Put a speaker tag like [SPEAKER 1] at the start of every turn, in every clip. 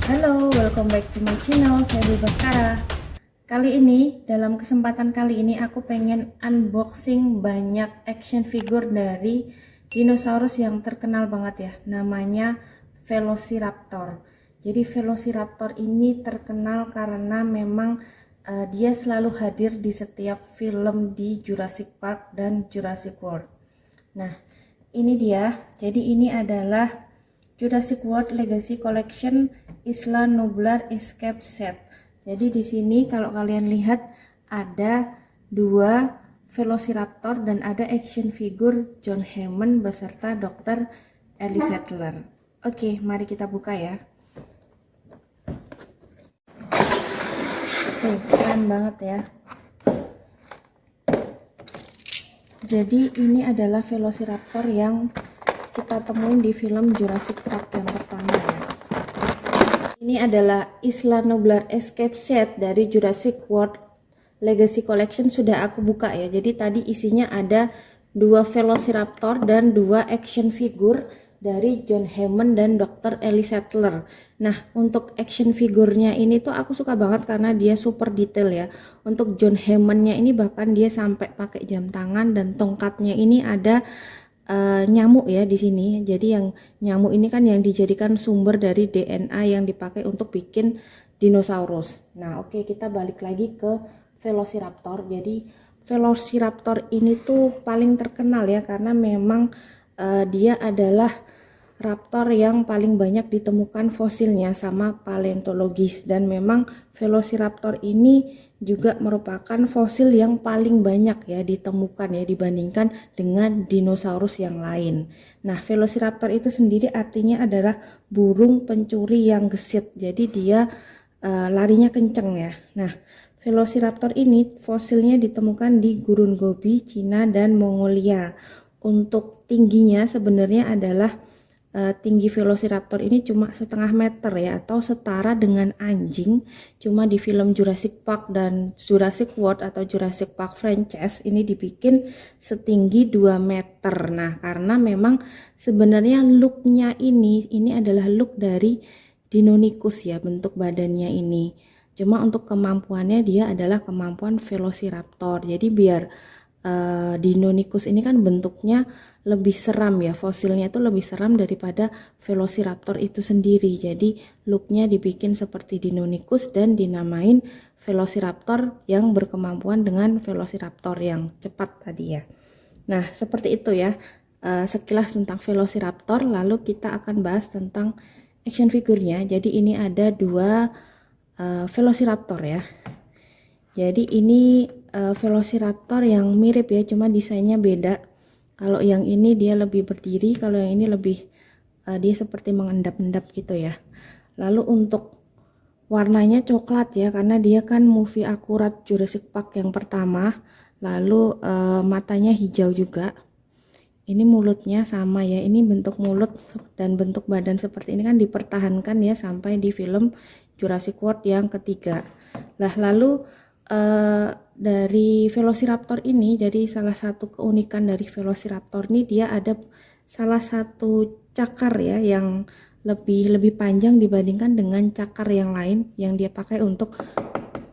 [SPEAKER 1] Halo, welcome back to my channel, Feby Baskara. Dalam kesempatan kali ini aku pengen unboxing banyak action figure dari dinosaurus yang terkenal banget ya. Namanya Velociraptor. Jadi Velociraptor ini terkenal karena memang dia selalu hadir di setiap film di Jurassic Park dan Jurassic World. Nah, ini dia. Jadi ini adalah Jurassic World Legacy Collection Isla Nublar Escape Set. Jadi di sini kalau kalian lihat ada dua Velociraptor dan ada action figure John Hammond beserta Dr. Ellie Sattler. Oke, mari kita buka ya. Tuh, keren banget ya. Jadi ini adalah Velociraptor yang kita temuin di film Jurassic Park yang pertama ya. Ini adalah Isla Nublar Escape Set dari Jurassic World Legacy Collection, sudah aku buka ya. Jadi tadi isinya ada dua Velociraptor dan dua action figure dari John Hammond dan Dr. Ellie Sattler. Nah, untuk action figurnya ini tuh aku suka banget karena dia super detail ya. Untuk John Hammondnya ini bahkan dia sampai pakai jam tangan dan tongkatnya ini ada nyamuk ya di sini. Jadi yang nyamuk ini kan yang dijadikan sumber dari DNA yang dipakai untuk bikin dinosaurus. Nah, oke, kita balik lagi ke Velociraptor. Jadi Velociraptor ini tuh paling terkenal ya karena memang dia adalah raptor yang paling banyak ditemukan fosilnya sama paleontologis, dan memang Velociraptor ini juga merupakan fosil yang paling banyak ya ditemukan ya dibandingkan dengan dinosaurus yang lain. Nah, Velociraptor itu sendiri artinya adalah burung pencuri yang gesit. Jadi dia larinya kenceng ya. Nah, Velociraptor ini fosilnya ditemukan di Gurun Gobi, Cina dan Mongolia. Untuk tingginya sebenarnya adalah tinggi Velociraptor ini cuma 1,5 meter ya, atau setara dengan anjing. Cuma di film Jurassic Park dan Jurassic World atau Jurassic Park franchise ini dibikin setinggi 2 meter. Nah, karena memang sebenarnya looknya ini adalah look dari Deinonychus ya, bentuk badannya ini. Cuma untuk kemampuannya dia adalah kemampuan Velociraptor. Jadi biar Deinonychus ini kan bentuknya lebih seram ya, fosilnya itu lebih seram daripada Velociraptor itu sendiri. Jadi looknya dibikin seperti Deinonychus dan dinamain Velociraptor yang berkemampuan dengan Velociraptor yang cepat tadi ya. Nah, seperti itu ya sekilas tentang Velociraptor. Lalu kita akan bahas tentang action figurnya. Jadi ini ada dua Velociraptor ya. Jadi ini Velociraptor yang mirip ya, cuma desainnya beda. Kalau yang ini dia lebih berdiri, kalau yang ini lebih dia seperti mengendap-endap gitu ya. Lalu untuk warnanya coklat ya, karena dia kan movie akurat Jurassic Park yang pertama. Lalu matanya hijau juga. Ini mulutnya sama ya, ini bentuk mulut dan bentuk badan seperti ini kan dipertahankan ya sampai di film Jurassic World yang ketiga. Lalu dari Velociraptor ini, jadi salah satu keunikan dari Velociraptor ini dia ada salah satu cakar ya yang lebih panjang dibandingkan dengan cakar yang lain yang dia pakai untuk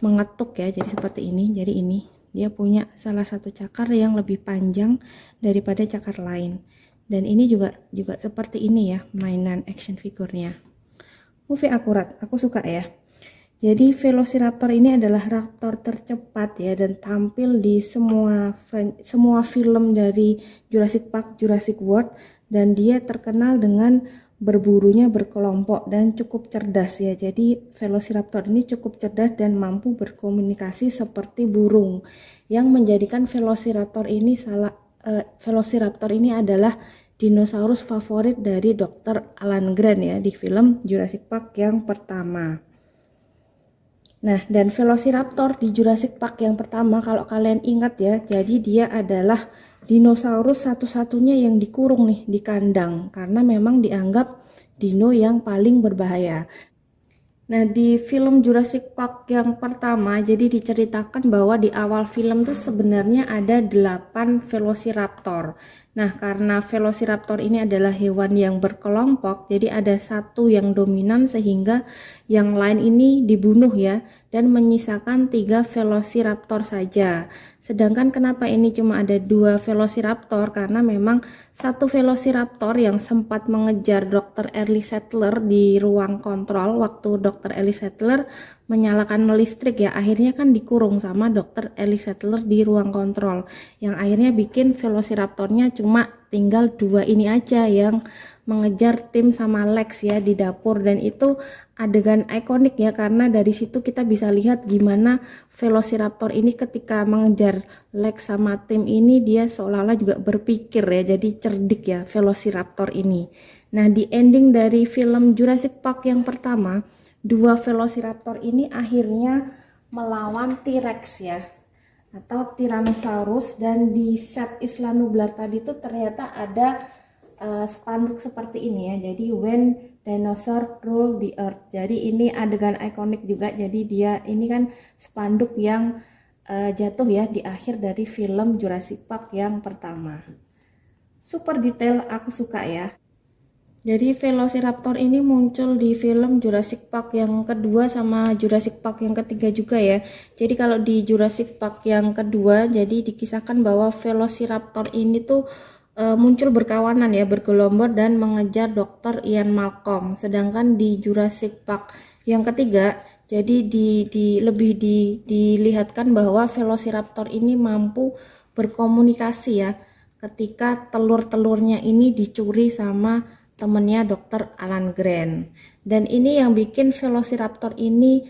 [SPEAKER 1] mengetuk ya. Jadi seperti ini. Jadi ini dia punya salah satu cakar yang lebih panjang daripada cakar lain. Dan ini juga seperti ini ya mainan action figurnya. Movie akurat, aku suka ya. Jadi Velociraptor ini adalah raptor tercepat ya, dan tampil di semua film dari Jurassic Park, Jurassic World, dan dia terkenal dengan berburunya berkelompok dan cukup cerdas ya. Jadi Velociraptor ini cukup cerdas dan mampu berkomunikasi seperti burung, yang menjadikan Velociraptor ini adalah dinosaurus favorit dari Dr. Alan Grant ya di film Jurassic Park yang pertama. Nah, dan Velociraptor di Jurassic Park yang pertama kalau kalian ingat ya, jadi dia adalah dinosaurus satu-satunya yang dikurung nih di kandang karena memang dianggap dino yang paling berbahaya. Nah, di film Jurassic Park yang pertama jadi diceritakan bahwa di awal film tuh sebenarnya ada 8 Velociraptor. Nah, karena Velociraptor ini adalah hewan yang berkelompok, jadi ada satu yang dominan sehingga yang lain ini dibunuh ya, dan menyisakan 3 Velociraptor saja. Sedangkan kenapa ini cuma ada 2 Velociraptor? Karena memang satu Velociraptor yang sempat mengejar Dr. Early Settler di ruang kontrol waktu Dr. Early Settler menyalakan listrik ya, akhirnya kan dikurung sama Dr. Early Settler di ruang kontrol, yang akhirnya bikin Velociraptornya cuma tinggal 2 ini aja yang mengejar Tim sama Lex ya di dapur. Dan itu adegan ikonik ya, karena dari situ kita bisa lihat gimana Velociraptor ini ketika mengejar Lex sama Tim ini dia seolah-olah juga berpikir ya, jadi cerdik ya Velociraptor ini. Nah, di ending dari film Jurassic Park yang pertama, 2 Velociraptor ini akhirnya melawan T-Rex ya, atau Tyrannosaurus. Dan di set Isla Nublar tadi tuh ternyata ada spanduk seperti ini ya, jadi when dinosaur rule the earth. Jadi ini adegan ikonik juga, jadi dia ini kan spanduk yang jatuh ya di akhir dari film Jurassic Park yang pertama. Super detail, aku suka ya. Jadi Velociraptor ini muncul di film Jurassic Park yang kedua sama Jurassic Park yang ketiga juga ya. Jadi kalau di Jurassic Park yang kedua, jadi dikisahkan bahwa Velociraptor ini tuh muncul berkawanan ya, bergelombor dan mengejar Dr. Ian Malcolm. Sedangkan di Jurassic Park yang ketiga, jadi lebih dilihatkan bahwa Velociraptor ini mampu berkomunikasi ya, ketika telur-telurnya ini dicuri sama temennya Dr. Alan Grant. Dan ini yang bikin Velociraptor ini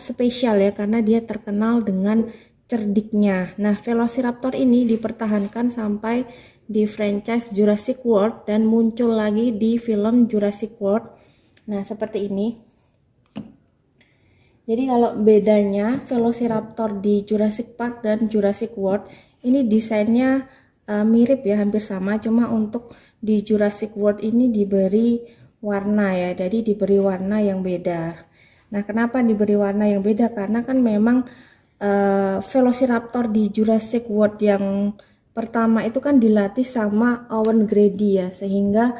[SPEAKER 1] spesial ya, karena dia terkenal dengan cerdiknya. Nah, Velociraptor ini dipertahankan sampai di franchise Jurassic World dan muncul lagi di film Jurassic World. Nah, seperti ini. Jadi kalau bedanya Velociraptor di Jurassic Park dan Jurassic World, ini desainnya mirip ya, hampir sama, cuma untuk di Jurassic World ini diberi warna ya, jadi diberi warna yang beda. Nah, kenapa diberi warna yang beda? Karena kan memang Velociraptor di Jurassic World yang pertama itu kan dilatih sama Owen Grady ya, sehingga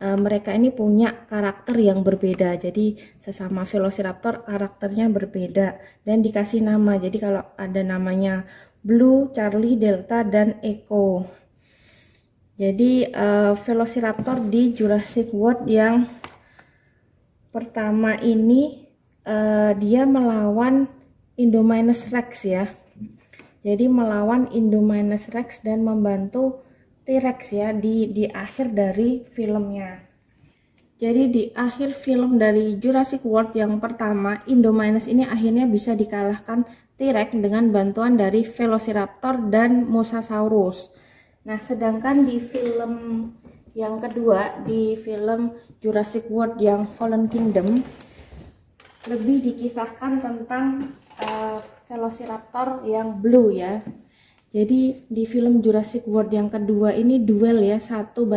[SPEAKER 1] mereka ini punya karakter yang berbeda. Jadi sesama Velociraptor karakternya berbeda dan dikasih nama. Jadi kalau ada namanya Blue, Charlie, Delta, dan Echo. Jadi Velociraptor di Jurassic World yang pertama ini dia melawan Indominus Rex ya. Jadi melawan Indominus Rex dan membantu T-Rex ya di akhir dari filmnya. Jadi di akhir film dari Jurassic World yang pertama, Indominus ini akhirnya bisa dikalahkan T-Rex dengan bantuan dari Velociraptor dan Mosasaurus. Nah, sedangkan di film yang kedua, di film Jurassic World yang Fallen Kingdom, lebih dikisahkan tentang Velociraptor yang blue ya. Jadi di film Jurassic World yang kedua ini duel ya, 1-1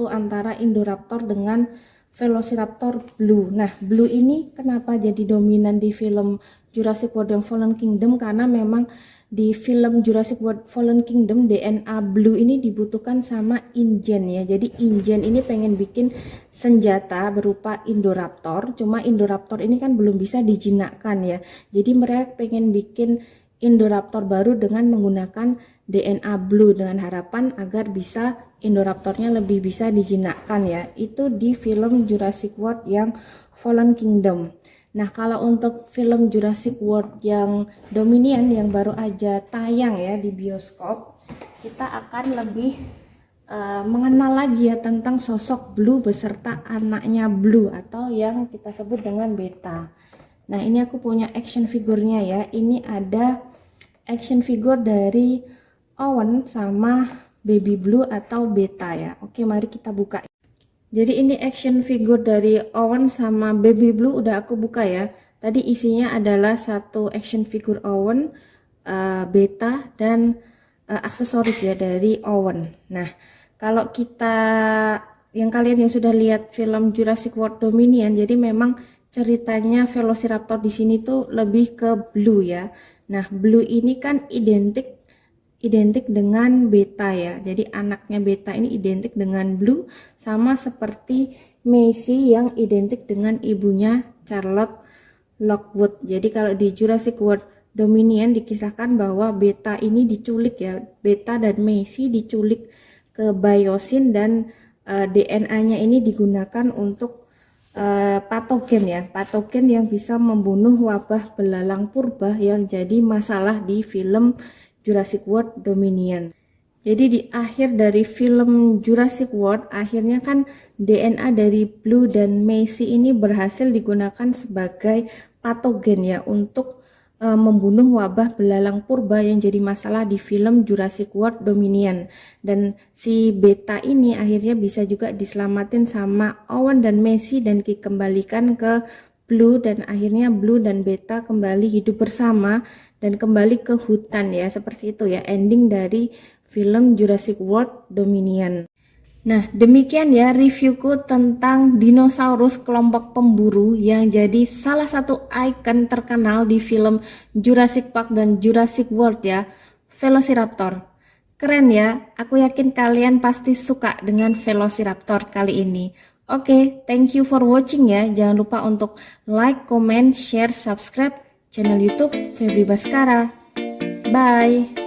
[SPEAKER 1] antara Indoraptor dengan Velociraptor blue. Nah, blue ini kenapa jadi dominan di film Jurassic World yang Fallen Kingdom? Karena memang di film Jurassic World Fallen Kingdom DNA blue ini dibutuhkan sama InGen ya. Jadi InGen ini pengen bikin senjata berupa Indoraptor, cuma Indoraptor ini kan belum bisa dijinakkan ya. Jadi mereka pengen bikin Indoraptor baru dengan menggunakan DNA blue dengan harapan agar bisa Indoraptornya lebih bisa dijinakkan ya. Itu di film Jurassic World yang Fallen Kingdom. Nah, kalau untuk film Jurassic World yang Dominion yang baru aja tayang ya di bioskop, kita akan lebih mengenal lagi ya tentang sosok Blue beserta anaknya Blue atau yang kita sebut dengan Beta. Nah, ini aku punya action figurnya ya. Ini ada action figure dari Owen sama Baby Blue atau Beta ya. Oke, mari kita buka. Jadi ini action figure dari Owen sama Baby Blue udah aku buka ya. Tadi isinya adalah satu action figure Owen, Beta, dan aksesoris ya dari Owen. Nah, kalau kita kalian yang sudah lihat film Jurassic World Dominion, jadi memang ceritanya Velociraptor di sini tuh lebih ke Blue ya. Nah, Blue ini kan identik identik dengan beta ya. Jadi anaknya beta ini identik dengan Blue, sama seperti Maisie yang identik dengan ibunya Charlotte Lockwood. Jadi kalau di Jurassic World Dominion dikisahkan bahwa beta ini diculik ya. Beta dan Maisie diculik ke Biosyn dan DNA-nya ini digunakan untuk patogen ya, patogen yang bisa membunuh wabah belalang purba yang jadi masalah di film Jurassic World Dominion. Jadi di akhir dari film Jurassic World, akhirnya kan DNA dari Blue dan Maisie ini berhasil digunakan sebagai patogen ya untuk membunuh wabah belalang purba yang jadi masalah di film Jurassic World Dominion. Dan si beta ini akhirnya bisa juga diselamatin sama Owen dan Maisie dan dikembalikan ke Blue, dan akhirnya Blue dan beta kembali hidup bersama dan kembali ke hutan ya, seperti itu ya ending dari film Jurassic World Dominion. Nah, demikian ya reviewku tentang dinosaurus kelompok pemburu yang jadi salah satu ikon terkenal di film Jurassic Park dan Jurassic World ya, Velociraptor. Keren ya, aku yakin kalian pasti suka dengan Velociraptor kali ini. Oke, thank you for watching ya. Jangan lupa untuk like, comment, share, subscribe channel YouTube Febri Baskara. Bye!